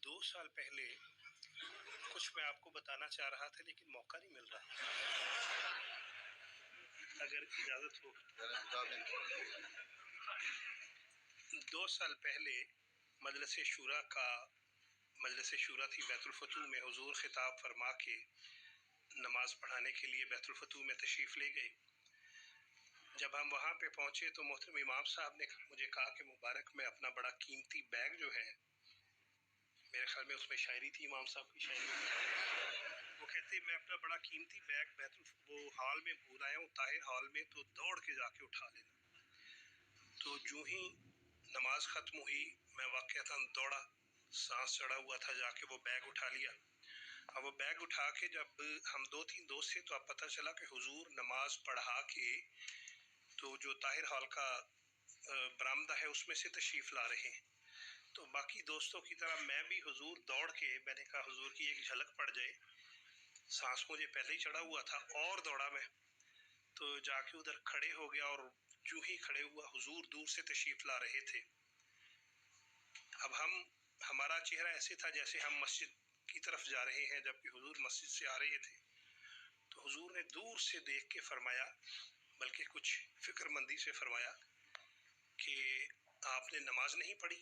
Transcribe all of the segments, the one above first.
2 साल पहले कुछ मैं आपको बताना चाह रहा था लेकिन मौका नहीं मिल रहा, अगर इजाज़त हो। 2 साल पहले मजलिस शूरा थी बैतुल फतूह में। हुजूर खिताब फरमा के नमाज पढ़ाने के लिए बैतुल फतूह में तशरीफ़ ले गए। जब हम वहाँ पे पहुँचे तो मोहतरम इमाम साहब ने मुझे कहा कि मुबारक मैं अपना बड़ा कीमती बैग जो है, मेरे ख्याल में उसमें शायरी थी, इमाम साहब की शायरी, वो कहते मैं अपना बड़ा कीमती बैग वो हॉल में भूल आया हूँ, ताहिर हॉल में, तो दौड़ के जाके उठा लेना। तो जो ही नमाज ख़त्म हुई मैं वाक़अतन दौड़ा, सांस चढ़ा हुआ था, जाके वो बैग उठा लिया। अब वो बैग उठा के जब हम 2-3 दोस्त थे तो अब पता चला कि हुजूर नमाज पढ़ा के तो जो ताहिर हॉल का बरामदा है उसमें से तशरीफ़ ला रहे हैं। तो बाकी दोस्तों की तरह मैं भी हुजूर दौड़ के, मैंने कहा हुजूर की एक झलक पड़ जाए, सांस मुझे पहले ही चढ़ा हुआ था और दौड़ा मैं, तो जाके उधर खड़े हो गया और जो ही खड़े हुआ हुजूर दूर से तशरीफ़ ला रहे थे। अब हमारा चेहरा ऐसे था जैसे हम मस्जिद की तरफ जा रहे हैं, जबकि हुजूर मस्जिद से आ रहे थे। तो हुजूर ने दूर से देख के फरमाया, बल्कि कुछ फिक्रमंदी से फरमाया कि आपने नमाज नहीं पढ़ी।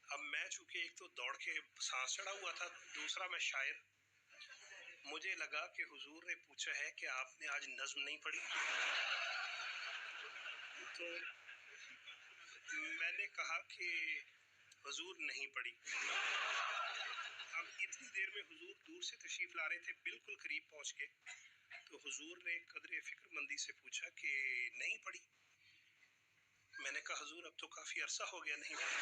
अब मैं चूंकि एक तो दौड़ के सांस चढ़ा हुआ था, दूसरा मैं शायर, मुझे लगा कि हुजूर ने पूछा है कि आपने आज नज्म नहीं पढ़ी। तो मैंने कहा कि हुजूर नहीं पढ़ी। अब इतनी देर में हुजूर दूर से तशरीफ ला रहे थे, बिल्कुल करीब पहुंच के तो हुजूर ने कदरे फिक्रमंदी से पूछा कि नहीं पढ़ी। मैंने कहा हुजूर अब तो काफी अरसा हो गया नहीं पढ़ी।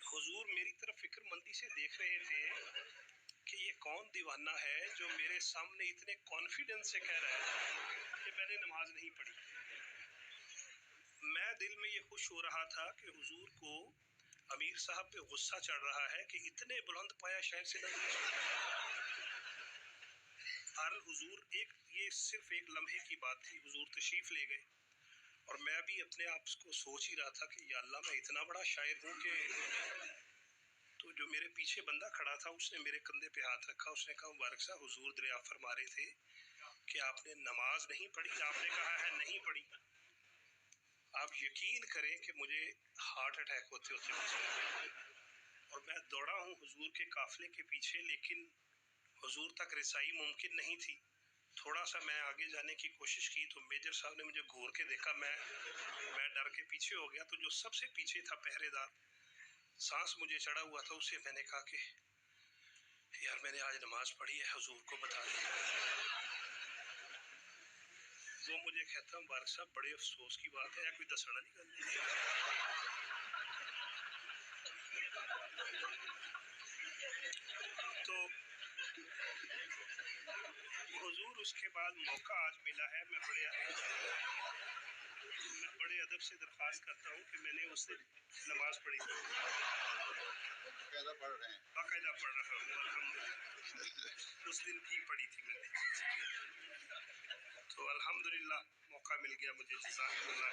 हुजूर मेरी तरफ फिक्रमंदी से देख रहे थे कि ये कौन दीवाना है जो मेरे सामने इतने कॉन्फिडेंस से कह रहा है कि मैंने नमाज नहीं पढ़ी। मैं दिल में ये खुश हो रहा था कि हुजूर को अमीर साहब पे गुस्सा चढ़ रहा है कि इतने बुलंद पाया शायर से हुजूर ये सिर्फ एक लम्हे की बात थी। हुजूर तशरीफ ले गए और मैं भी अपने आप को सोच ही रहा था कि या अल्लाह मैं इतना बड़ा शायर हूँ कि। तो जो मेरे पीछे बंदा खड़ा था उसने मेरे कंधे पे हाथ रखा, उसने कहा मुबारक साहब हुजूर दरिया फरमा रहे थे कि आपने नमाज नहीं पढ़ी, आपने कहा है नहीं पढ़ी। आप यकीन करें कि मुझे हार्ट अटैक होते होते और मैं दौड़ा हूँ हुजूर के काफिले के पीछे, लेकिन हुजूर तक रसाई मुमकिन नहीं थी। थोड़ा सा मैं आगे जाने की कोशिश की तो मेजर साहब ने मुझे घूर के देखा, मैं डर के पीछे हो गया। तो जो सबसे पीछे था पहरेदार, सांस मुझे चढ़ा हुआ था, उससे मैंने कहा कि यार मैंने आज नमाज पढ़ी है, हुजूर को बता दिया। वो मुझे कहता मुबारक साहब बड़े अफसोस की बात है, या कोई दसना नहीं करना। तो हुजूर उसके बाद मौका आज मिला है, मैं बड़े अदब से दरख्वास्त करता हूँ कि मैंने उस दिन नमाज पढ़ी, बाकायदा पढ़ रहा हूँ अल्हम्दुलिल्लाह। उस दिन भी पढ़ी थी मैंने, तो अल्हम्दुलिल्लाह मौका मिल गया मुझे। जज़ाकल्लाह।